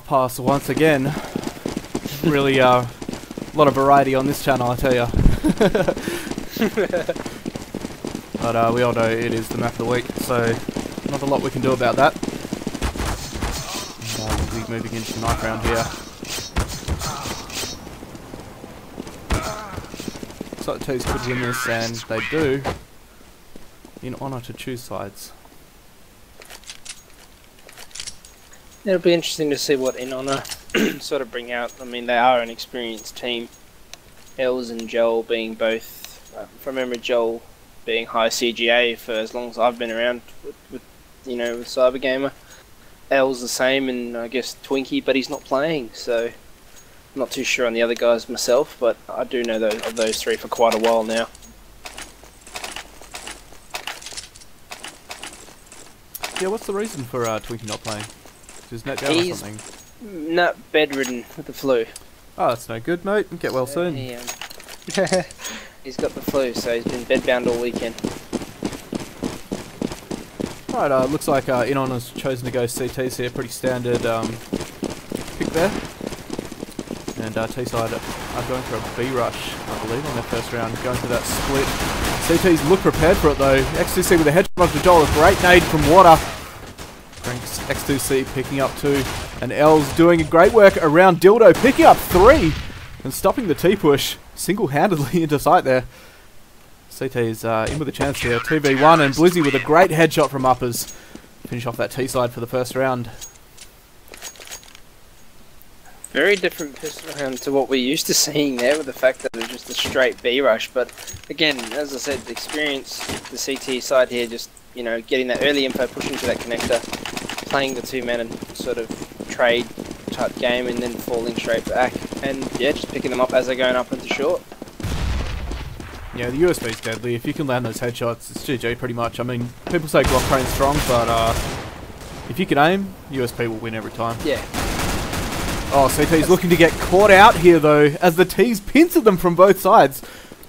pass once again. Really, a lot of variety on this channel, I tell ya. But we all know it is the map of the week, so not a lot we can do about that. And, we'll be moving into knife round here. Looks like the T's could win this, and they do. In honour to choose sides. It'll be interesting to see what In Honor sort of bring out. I mean, they are an experienced team. Els and Joel being both, from memory, Joel being high CGA for as long as I've been around with Cybergamer. Els the same, and I guess Twinkie, but he's not playing, so I'm not too sure on the other guys myself, but I do know of those three for quite a while now. Yeah, what's the reason for Twinkie not playing? Is net down or something? Not bedridden with the flu. Oh, that's no good, mate. Get well soon. He's got the flu, so he's been bedbound all weekend. Right, looks like In Honor's chosen to go CTs here. Pretty standard pick there. And T-side are going for a B rush, I believe, on their first round. Going for that split. CTs look prepared for it though. X2C with a headshot onto Joel. A great nade from water. Pernix, X2C picking up 2. And Els doing great work around Dildo, picking up 3. And stopping the T-push single-handedly into sight there. CT's in with a chance here. 2v1 and Blizzy with a great headshot from uppers. Finish off that T-side for the first round. Very different pistol round to what we're used to seeing there, with the fact that it was just a straight B rush. But again, as I said, the experience, the CT side here, just getting that early info, pushing to that connector, playing the 2-man and sort of trade type game, and then falling straight back, and yeah, just picking them up as they're going up into short. Yeah, the USB's deadly. If you can land those headshots, it's GG pretty much. I mean, people say Glock Crane's strong, but if you can aim, USP will win every time. Yeah. Oh, CT's looking to get caught out here though, as the T's pincer them from both sides.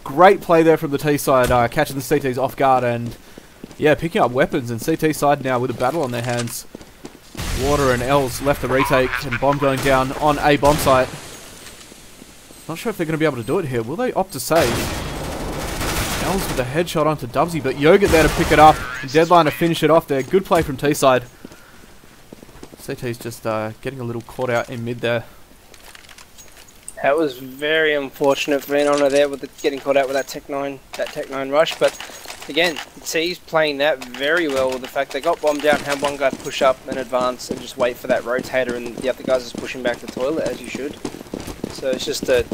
Great play there from the T side, catching the CTs off guard and yeah, picking up weapons. And CT side now with a battle on their hands. Water and Els left the retake, and bomb going down on a bomb site. Not sure if they're going to be able to do it here. Will they opt to save? Els with a headshot onto Dubsy, but Yogurt there to pick it up. Deadline to finish it off there. Good play from T side. CT's just getting a little caught out in mid there. That was very unfortunate for In Honor there with getting caught out with that Tech 9 rush, but again, the T's playing that very well with the fact they got bombed down, had one guy push up and advance and just wait for that rotator, and the other guys just pushing back the toilet as you should. So it's just a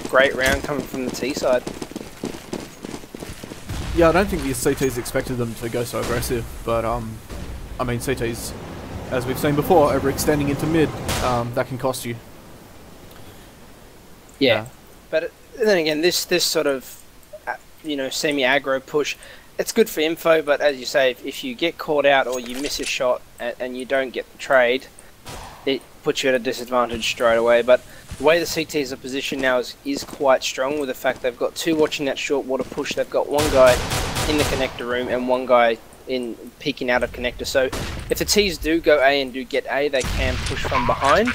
great round coming from the T side. Yeah, I don't think the CT's expected them to go so aggressive, but I mean CT's, as we've seen before, overextending into mid, that can cost you. Yeah, but then again, this sort of semi-aggro push, it's good for info, but as you say, if you get caught out or you miss a shot and you don't get the trade, it puts you at a disadvantage straight away. But the way the CTs are positioned now is quite strong, with the fact they've got 2 watching that short water push. They've got 1 guy in the connector room and 1 guy in peeking out of connector. So if the T's do go A and do get A, they can push from behind.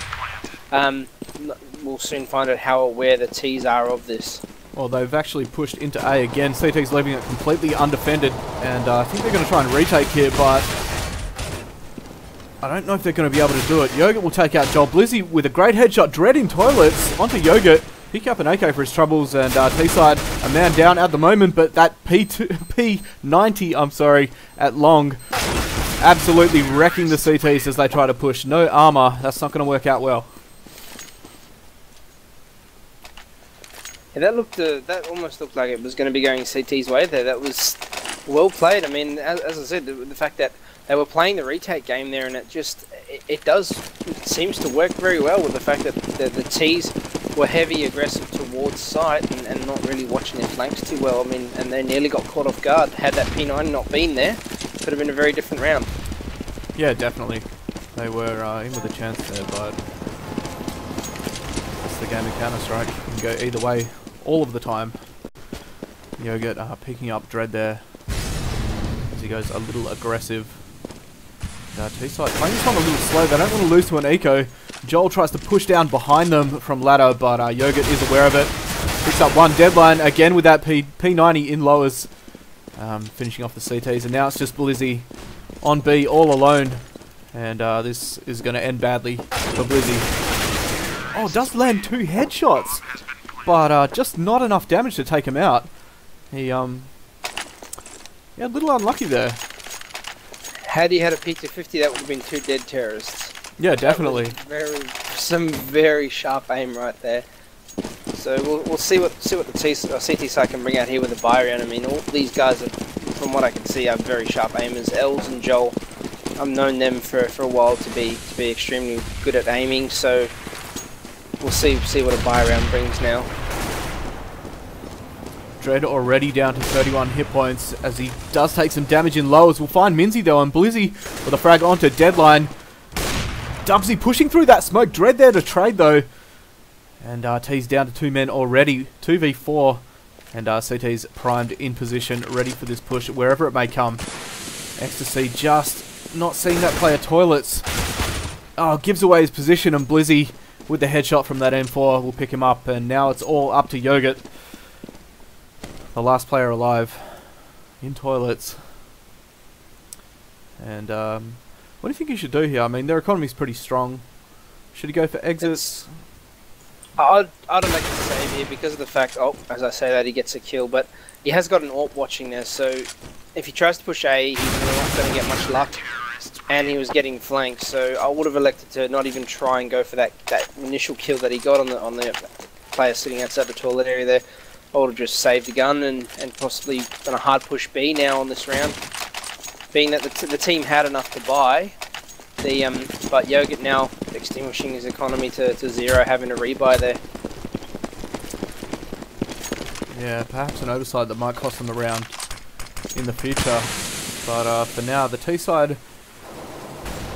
We'll soon find out how aware the T's are of this. Well, they've actually pushed into A again. CT's leaving it completely undefended, and I think they're going to try and retake here, but I don't know if they're going to be able to do it. Yogurt will take out Joel. Blizzy with a great headshot, dreading toilets onto Yogurt. Pick up an AK for his troubles, and T-side a man down at the moment, but that P90, I'm sorry, at long, absolutely wrecking the CTs as they try to push. No armor, that's not going to work out well. Yeah, that almost looked like it was going to be going CT's way there. That was well played. I mean, as I said, the fact that they were playing the retake game there, and it seems to work very well with the fact that the T's were heavy aggressive towards site and not really watching their flanks too well. I mean, and they nearly got caught off guard. Had that P9 not been there, could have been a very different round. Yeah, definitely. They were in with a chance there, but it's the game of Counter-Strike. You can go either way all of the time. Yogurt picking up Dread there as he goes a little aggressive. T-side playing this one a little slow. They don't want to lose to an eco. Joel tries to push down behind them from ladder, but Yogurt is aware of it. Picks up one deadline again with that P90 in lowers. Finishing off the CTs, and now it's just Blizzy on B all alone. And this is going to end badly for Blizzy. Oh, does land 2 headshots, but just not enough damage to take him out. He, yeah, a little unlucky there. Had he had a P250, that would have been 2 dead terrorists. Yeah, definitely. Some very sharp aim right there. So we'll see what the CT side can bring out here with the buy round. I mean, all these guys, from what I can see, are very sharp aimers. Els and Joel, I've known them for a while to be extremely good at aiming. So we'll see what a buy round brings now. Dread already down to 31 hit points as he does take some damage in lowers. We'll find Minzy though, and Blizzy with a frag onto Deadline. Dubsy pushing through that smoke. Dread there to trade though. And T's down to 2 men already. 2v4. And CT's primed in position, ready for this push, wherever it may come. Ecstasy just not seeing that player toilets. Oh, gives away his position, and Blizzy with the headshot from that M4 will pick him up. And now it's all up to Yogurt. The last player alive in toilets. And what do you think you should do here? I mean, their economy's pretty strong. Should he go for exits? I'd elect to save here because of the fact, as I say that, he gets a kill, but he has got an AWP watching there, so if he tries to push A, he's not going to get much luck, and he was getting flanked, so I would have elected to not even try and go for that initial kill that he got on the player sitting outside the toilet area there. I would have just saved the gun and possibly done a hard push B now on this round. Being that the team had enough to buy, but Yogurt now extinguishing his economy to 0, having a rebuy there. Yeah, perhaps an oversight that might cost them the round in the future. But for now, the T side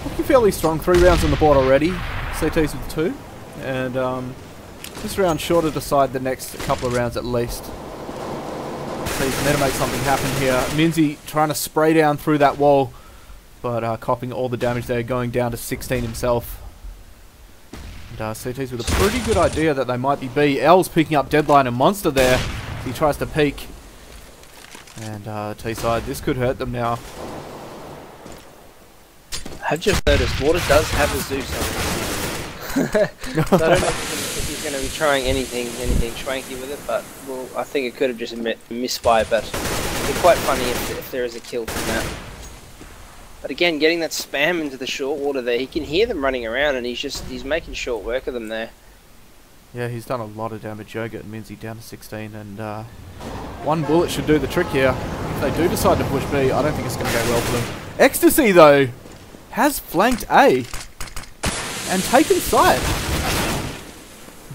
looking fairly strong. 3 rounds on the board already. CTs with 2. And this round sure to decide the next couple of rounds at least. T's need to make something happen here. Minzy trying to spray down through that wall, but copping all the damage there, going down to 16 himself. And CT's with a pretty good idea that they might be B. L's picking up Deadline and Monster there. He tries to peek. And T-side, this could hurt them now. I've just noticed Water does have a Zeus on it. So I don't know if he's going to be trying anything schwanky with it, but well, I think it could have just misfired, but it'd be quite funny if there is a kill from that. But again, getting that spam into the short water there, he can hear them running around, and he's making short work of them there. Yeah, he's done a lot of damage. Yogurt and Minzy down to 16, and 1 bullet should do the trick here. If they do decide to push B, I don't think it's going to go well for them. Ecstasy, though, has flanked A and taken side.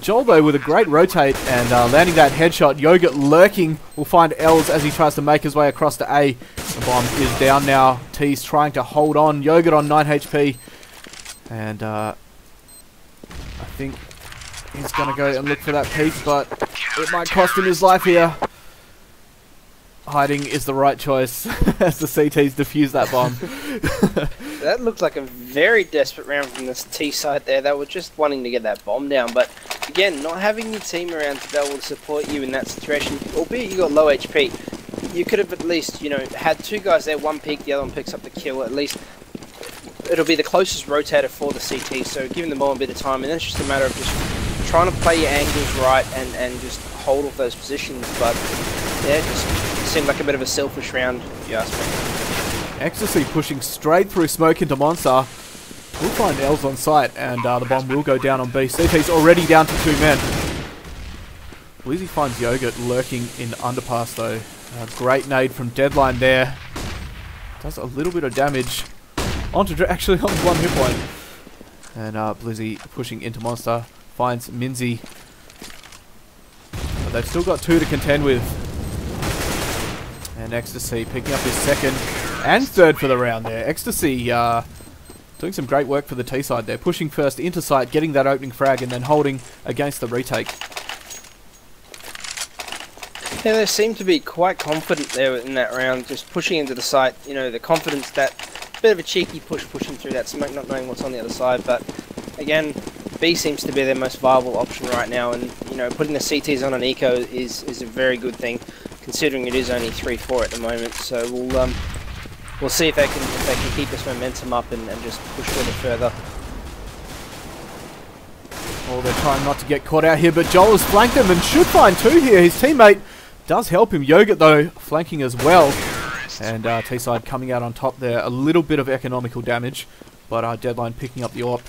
Joel, though, with a great rotate and landing that headshot. Yogurt lurking. We'll find Els as he tries to make his way across to A. The bomb is down now. T's trying to hold on. Yogurt on 9 HP. And I think he's going to go and look for that peak, but it might cost him his life here. Hiding is the right choice as the CTs defuse that bomb. That looked like a very desperate round from this T side there. They were just wanting to get that bomb down, but again, not having your team around to be able to support you in that situation, albeit you got low HP, you could have at least, you know, had 2 guys there, one peek, the other one picks up the kill. At least it'll be the closest rotator for the CT, so giving them all a bit of time, and then it's just a matter of just trying to play your angles right and just hold off those positions. But yeah, it just seemed like a bit of a selfish round, if you ask me. Ecstasy pushing straight through smoke into Monster. We'll find Els on site, and the bomb will go down on B. CT's already down to 2 men. Blizzy finds Yogurt lurking in underpass though. Great nade from Deadline there. Does a little bit of damage. Actually on 1 hit point. And Blizzy pushing into Monster. Finds Minzy. But they've still got 2 to contend with. And Ecstasy picking up his 2nd and 3rd for the round there. Ecstasy doing some great work for the T side there. Pushing first into site, getting that opening frag, and then holding against the retake. Yeah, they seem to be quite confident there in that round, just pushing into the site. You know, the confidence, that bit of a cheeky pushing through that smoke, not knowing what's on the other side. But again, B seems to be their most viable option right now, and you know, putting the CTs on an eco is a very good thing, considering it is only 3-4 at the moment. So we'll see if they can keep this momentum up and just push a little further. Oh, they're trying not to get caught out here, but Joel has flanked them and should find 2 here. His teammate does help him. Yogurt, though, flanking as well. And T-side coming out on top there. A little bit of economical damage, but Deadline picking up the AWP.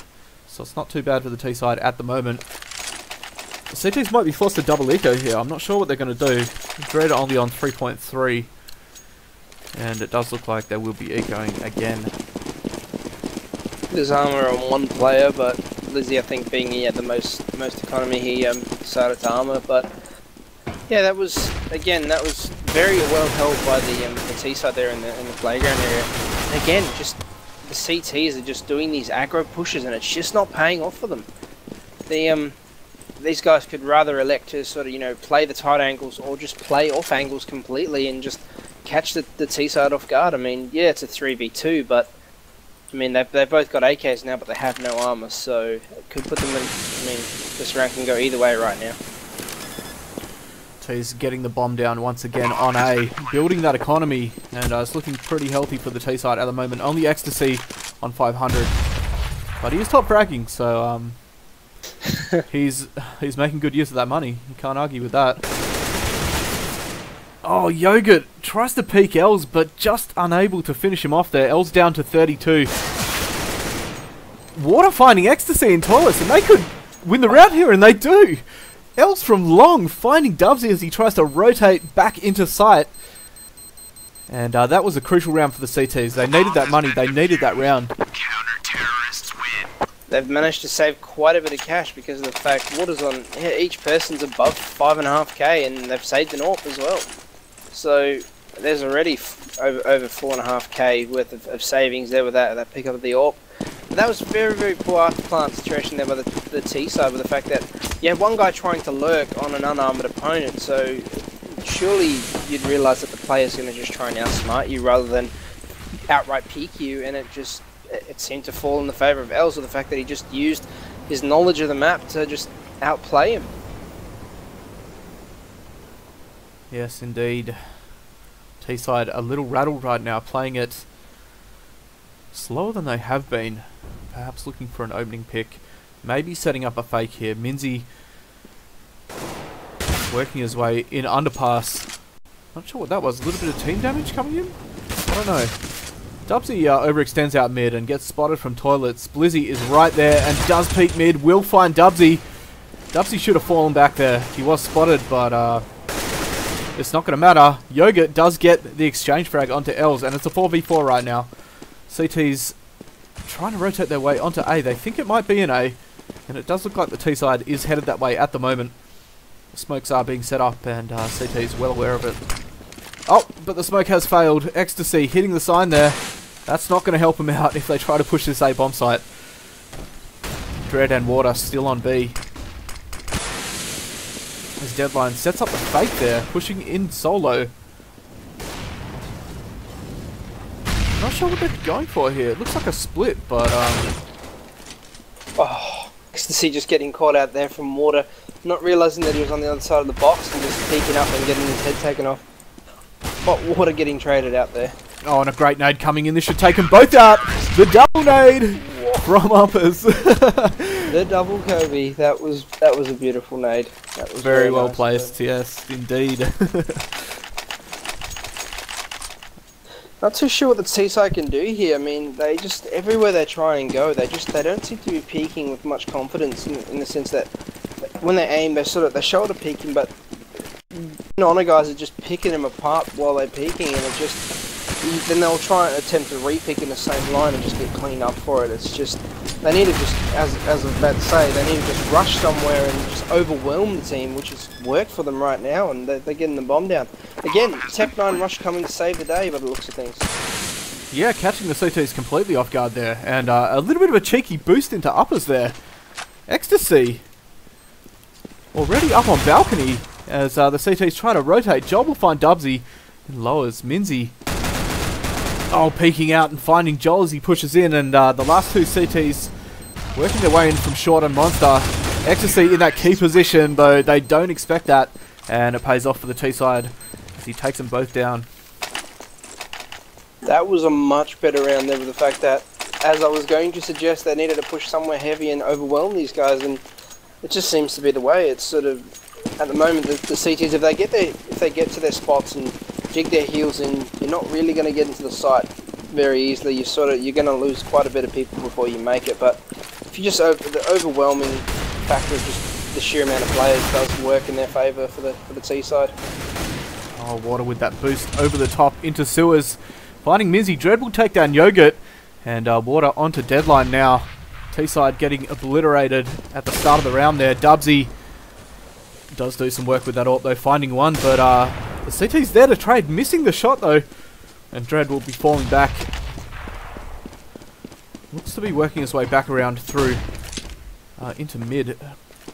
So it's not too bad for the T-side at the moment. The CTs might be forced to double eco here. I'm not sure what they're going to do. Dread only on 3.3. And it does look like they will be ecoing again. There's armor on one player, but Lizzie, I think, being he had the most economy, he decided to armor. But yeah, that was very well held by the T side there in the playground area. And again, just the CTs are just doing these aggro pushes, and it's just not paying off for them. These guys could rather elect to sort of play the tight angles or just play off angles completely and just catch the T side off guard. I mean, yeah, it's a 3v2, but I mean, they've both got AKs now, but they have no armor, so it could put them in. I mean, this round can go either way right now. T's getting the bomb down once again on A, building that economy, and it's looking pretty healthy for the T side at the moment. Only Ecstasy on 500, but he is top fragging, so he's making good use of that money. You can't argue with that. Oh, Yogurt tries to peek Els, but just unable to finish him off there. Els down to 32. Water finding Ecstasy in toilets, and they could win the round here, and they do. Els from long finding Dubsy as he tries to rotate back into sight. And that was a crucial round for the CTs. They needed that money. They needed that round. Counter-terrorists win. They've managed to save quite a bit of cash because of the fact Water's on. Each person's above 5.5k, and they've saved an AWP as well. So there's already over 4.5k worth of savings there with that pick up of the AWP. But that was very, very poor after plant situation there by the T side, with the fact that you had one guy trying to lurk on an unarmored opponent, so surely you'd realise that the player's going to just try and outsmart you rather than outright peek you, and it seemed to fall in the favour of Els, with the fact that he just used his knowledge of the map to just outplay him. Yes, indeed. T-side a little rattled right now, playing it slower than they have been. Perhaps looking for an opening pick. Maybe setting up a fake here. Minzy working his way in underpass. Not sure what that was. A little bit of team damage coming in? I don't know. Dubsy overextends out mid and gets spotted from toilets. Blizzy is right there and does peek mid. Will find Dubsy. Dubsy should have fallen back there. He was spotted, but it's not going to matter. Yogurt does get the exchange frag onto Els, and it's a 4v4 right now. CT's trying to rotate their way onto A. They think it might be an A, and it does look like the T side is headed that way at the moment. Smokes are being set up, and CT's well aware of it. Oh, but the smoke has failed. Ecstasy hitting the sign there. That's not going to help them out if they try to push this A bomb site. Dread and Water still on B. As Deadline sets up the fake there, pushing in solo. Not sure what they're going for here. It looks like a split, but oh, Ecstasy just getting caught out there from Water, not realising that he was on the other side of the box and just peeking up and getting his head taken off. But Water getting traded out there. Oh, and a great nade coming in. This should take them both out. The double nade from Uppers. The double Kobe. That was a beautiful nade. That was very well nice placed. Yes, indeed. Not too sure what the T-side can do here. I mean, they just, everywhere they try and go, they don't seem to be peaking with much confidence in the sense that when they aim, they're shoulder peeking, but Honor guys are just picking them apart while they're peeking, and it just, then they'll try and attempt to re-pick in the same line and just get cleaned up for it. It's just, they need to just, as I was about to say, they need to just rush somewhere and just overwhelm the team, which has worked for them right now, and they're getting the bomb down. Again, Tech 9 rush coming to save the day by the looks of things. Yeah, catching the CTs completely off guard there, and a little bit of a cheeky boost into Uppers there. Ecstasy already up on balcony as the CTs try to rotate. Job will find Dubsy and lowers Minzy. Oh, peeking out and finding Joel as he pushes in, and the last two CTs working their way in from short and Monster. Ecstasy in that key position, though they don't expect that, and it pays off for the T-side as he takes them both down. That was a much better round there, with the fact that, as I was going to suggest, they needed to push somewhere heavy and overwhelm these guys, and it just seems to be the way. It's sort of, at the moment, the CTs, if they get to their spots and dig their heels in, you're not really going to get into the site very easily. You're going to lose quite a bit of people before you make it. But if you just the overwhelming factor of just the sheer amount of players does work in their favour for the T side. Oh, Water with that boost over the top into sewers, finding Mizzy. Dread will take down Yogurt, and Water onto Deadline now. T side getting obliterated at the start of the round there. Dubsy does do some work with that AWP though, finding one, but the CT's there to trade, missing the shot though, and Dread will be falling back. Looks to be working his way back around through into mid,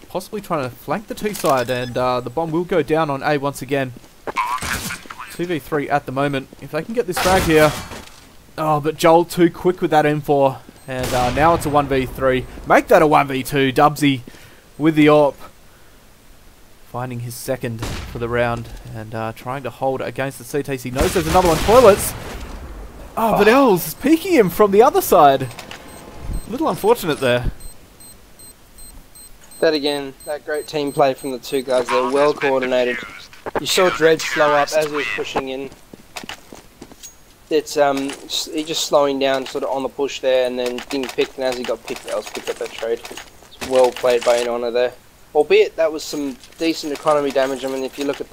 possibly trying to flank the T side, and the bomb will go down on A once again. 2v3 at the moment. If they can get this frag here. Oh, but Joel too quick with that M4, and now it's a 1v3. Make that a 1v2. Dubsy with the AWP, finding his second for the round, and trying to hold against the CTs. He knows there's another one. Toilets! Oh, but Els peeking him from the other side. A little unfortunate there. That again, that great team play from the two guys. They're well coordinated. You saw Dread slow up as he was pushing in. It's he just slowing down sort of on the push there, and then getting picked, and as he got picked, Els picked up that trade. It's well played by Inona there. Albeit that was some decent economy damage. I mean, if you look at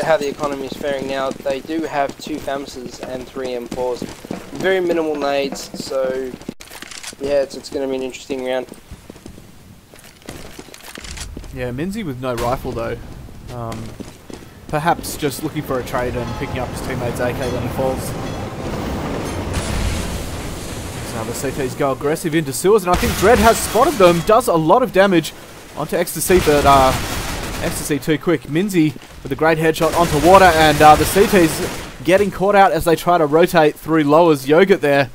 how the economy is faring now, they do have 2 FAMASs and 3 M4s. Very minimal nades, so yeah, it's going to be an interesting round. Yeah, Minzy with no rifle though. Perhaps just looking for a trade and picking up his teammate's AK when he falls. So the CTs go aggressive into sewers, and I think Dread has spotted them. Does a lot of damage onto Ecstasy, but Ecstasy too quick. Minzy with a great headshot onto Water, and the CTs getting caught out as they try to rotate through lowers Yogurt there.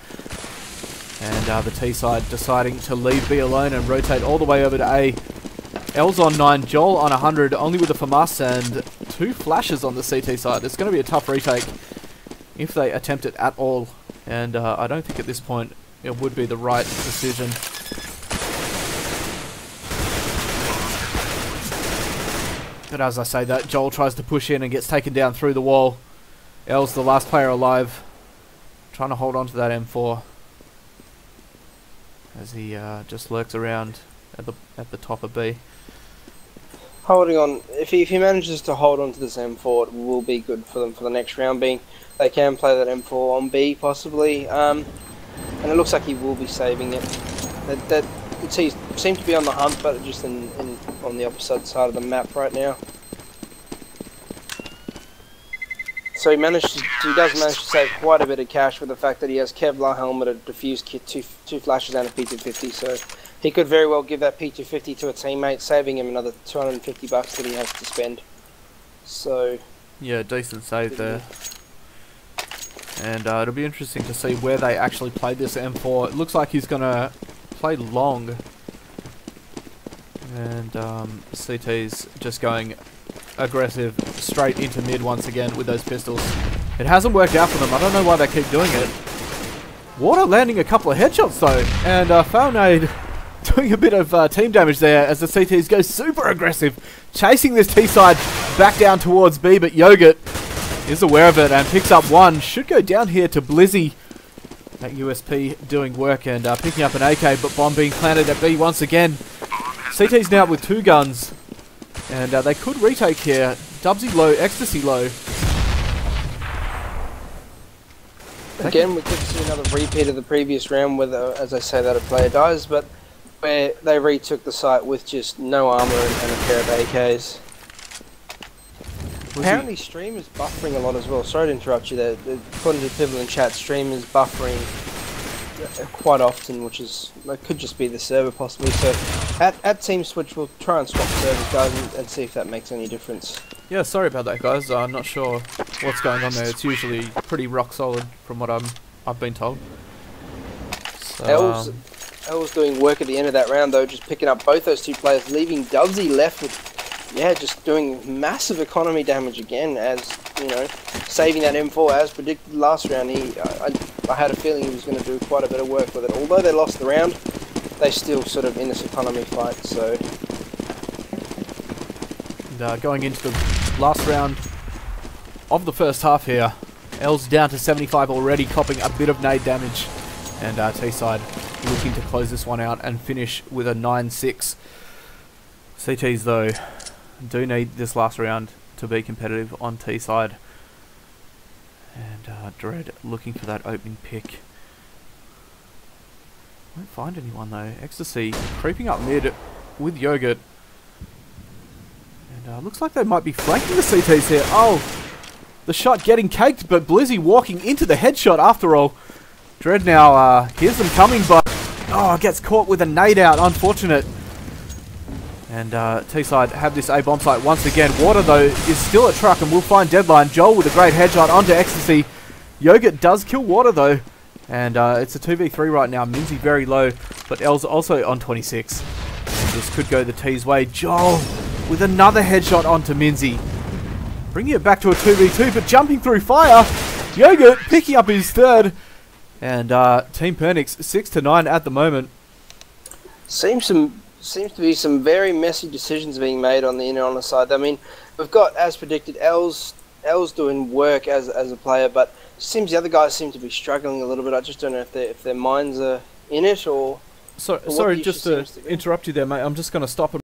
And the T side deciding to leave B alone and rotate all the way over to A. Els on 9, Joel on 100, only with a FAMAS and 2 flashes on the CT side. It's going to be a tough retake if they attempt it at all, and I don't think at this point it would be the right decision. But as I say that, Joel tries to push in and gets taken down through the wall. Els, the last player alive, trying to hold on to that M4 as he just lurks around at the top of B. Holding on, if he manages to hold on to this M4, it will be good for them for the next round, being they can play that M4 on B possibly, and it looks like he will be saving it. That he seems to be on the hunt, but just on the opposite side of the map right now. So he does manage to save quite a bit of cash with the fact that he has Kevlar helmet, a defuse kit, two flashes, and a P250. So he could very well give that P250 to a teammate, saving him another $250 that he has to spend. So yeah, decent save there. And it'll be interesting to see where they actually play this M4. It looks like he's gonna play long, and CT's just going aggressive straight into mid once again with those pistols. It hasn't worked out for them. I don't know why they keep doing it. Water landing a couple of headshots though, and Falnade doing a bit of team damage there as the CTs go super aggressive, chasing this T side back down towards B, but Yogurt is aware of it and picks up one. Should go down here to Blizzy. That USP doing work and picking up an AK, but bomb being planted at B once again. CT's now with 2 guns, and they could retake here. Dubsy low, Ecstasy low. Again, we could see another repeat of the previous round where, as I say, that a player dies, but where they retook the site with just no armor and a pair of AKs. Apparently stream is buffering a lot as well. Sorry to interrupt you there. According to people in chat, stream is buffering quite often, which is, it could just be the server possibly. So at Team Switch we'll try and swap servers, guys, and see if that makes any difference. Yeah, sorry about that, guys. I'm not sure what's going on there. It's usually pretty rock solid from what I've been told. So, Els doing work at the end of that round though, just picking up both those two players, leaving Dubsy left with, yeah, just doing massive economy damage again, as, you know, saving that M4 as predicted last round. I had a feeling he was going to do quite a bit of work with it. Although they lost the round, they still sort of in this economy fight, so... And, going into the last round of the first half here, Els down to 75 already, copping a bit of nade damage. And T-side looking to close this one out and finish with a 9-6. CTs though do need this last round to be competitive on T-side. And Dread looking for that opening pick. Won't find anyone though. Ecstasy creeping up mid with Yogurt. And looks like they might be flanking the CTs here. Oh, the shot getting caked, but Blizzy walking into the headshot after all. Dread now hears them coming, but gets caught with a nade out. Unfortunate. And T-side have this A-bomb site once again. Water though is still a truck and will find Deadline. Joel with a great headshot onto Ecstasy. Yogurt does kill Water though. And it's a 2v3 right now. Minzy very low, but Els also on 26. And this could go the T's way. Joel with another headshot onto Minzy. Bringing it back to a 2v2, but jumping through fire. Yogurt picking up his third. And Team Pernix 6-9 at the moment. Seems to be some very messy decisions being made on the inner side. I mean, we've got, as predicted, Els doing work as a player, but it seems the other guys seem to be struggling a little bit. I just don't know if their minds are in it or... Sorry, just to interrupt you there, mate. I'm just going to stop